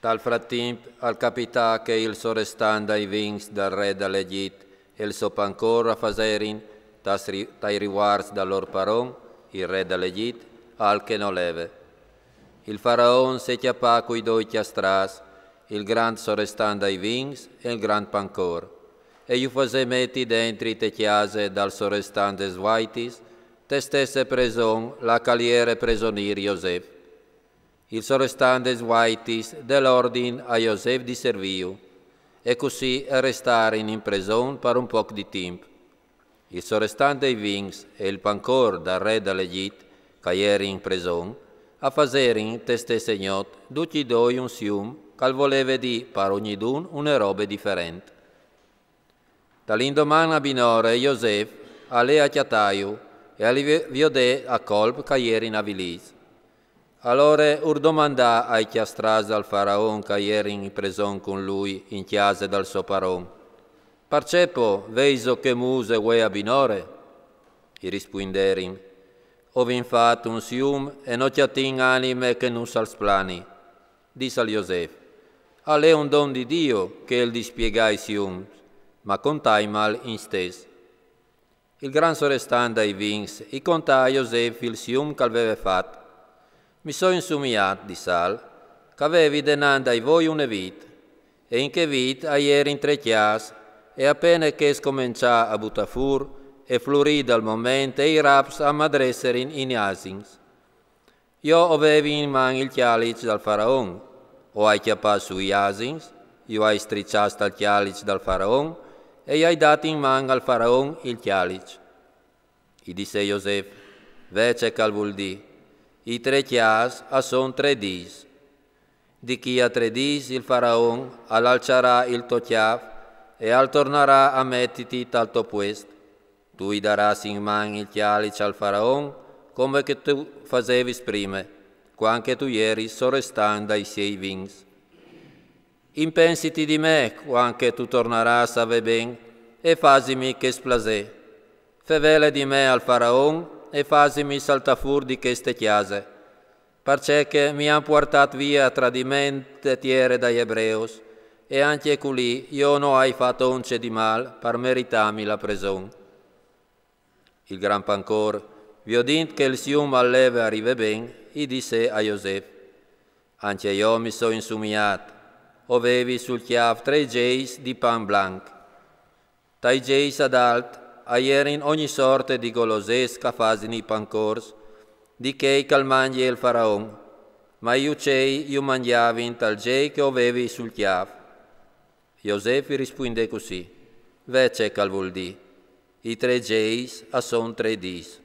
Dal frattempo, al capità che il sorestanda i vings dal re dall'Egitto e il sop ancora a faserin, dai riguards dall'or paron, il re dall'Egitto, al che non leve. Il faraon se chiappa coi due chiastras, il grand sorestanda i vings e il grand pancor, e io fase metti dentro te chiase dal sorestande svaitis, te stesse preson la caliere presonir Iosef. Il sorestante svaitis dell'ordine a Iosef di serviu, e così restare in prison per un po' di tempo. Il sorestante i vings e il pancor dal re dall'Egitto, che era in prison, a faserin te stesse not, tutti due un sium, che voleva di per ognidun una roba differente. Dall'indomani a Binore Iosef alle a Chiataiu e ali viodè a colp che era in Avilis. Allora domandà ai chiastras dal faraon che era in prison con lui in chiesa dal suo paron. Parcepo, veiso che muse ue a Binore? I risponderin, ove infatti un sium e non chiatin anime che non sal splani. Disse a Iosef, è un don di Dio che il dispiegai sium, ma contai mal in stes. Il gran sorestanda i vings, e contai a Iosef il sium che aveva fatto. Mi so insumiat, di sal, che avevi denanda ai voi una vita, e in che vita ieri in tre chias, e appena che scomincià a buttafur, e florì dal momento, e i raps a madresserin in asins. Io avevi in man il chialic dal faraon, o hai chiappato sui asins, io hai stricciato il chialic dal faraon, e hai dato in man al faraon il chialic. I disse Iosef, vece cal vuol di, i tre chias a son 3 dis. Di chi a 3 dis il faraon all'alcerà il tuo chiaf e al tornerà a mettiti tal tuo puesto. Tu gli daras in man il chialic al faraon come che tu facevi prima, quando tu ieri sorrestando ai sei vings. Impensiti di me quando tu torneras a ve ben e fasimi che splasè. Fevele di me al faraon e fasimi saltafur di queste chiese, perché mi han portato via tradimente tiere dagli ebreos, e anche colì io non hai fatto once di mal per meritarmi la preson. Il gran pancor, viodint che il sium alleve arriva ben, gli disse a Iosef, anche io mi so insumiat, avevi sul chiaf 3 geis di pan blanc, tai geis ad alt, aierin ogni sorte di golosesca fasin i pancors, di che calmagli il faraon, ma io cei io mangiavin tal gei che avevi sul chiaf. Iosef risponde così, vece cal vuol di, i 3 geis a son 3 dis.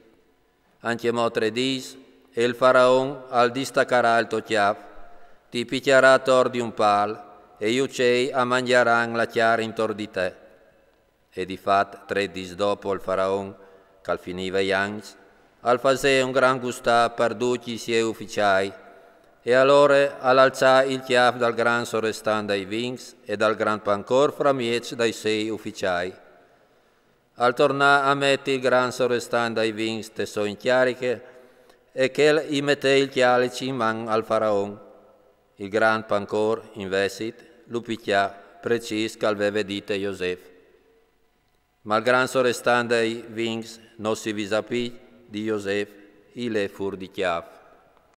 Anche mo 3 dis, e il faraon al distaccarà il tuo chiaf, ti picchierà tor di un pal, e io cei a mangiaran la chiara intor di te. E di fat 3 dis dopo il faraon, che finiva gli anni, al fase un gran gustà per tutti i suoi ufficiali, e allora all'alzà il chiaf dal gran sorrestando ai vings e dal gran pancor fra miec dai 6 ufficiali. Al tornà a mettere il gran sorrestando ai vings te so in chiariche, e che gli mette il chialice in man al faraon. Il gran pancor, investit, lo picchià, precis che aveva dite Iosef. Ma il gran sorrestando ai vings non si visapì di Iosef, il le fur di chiaf.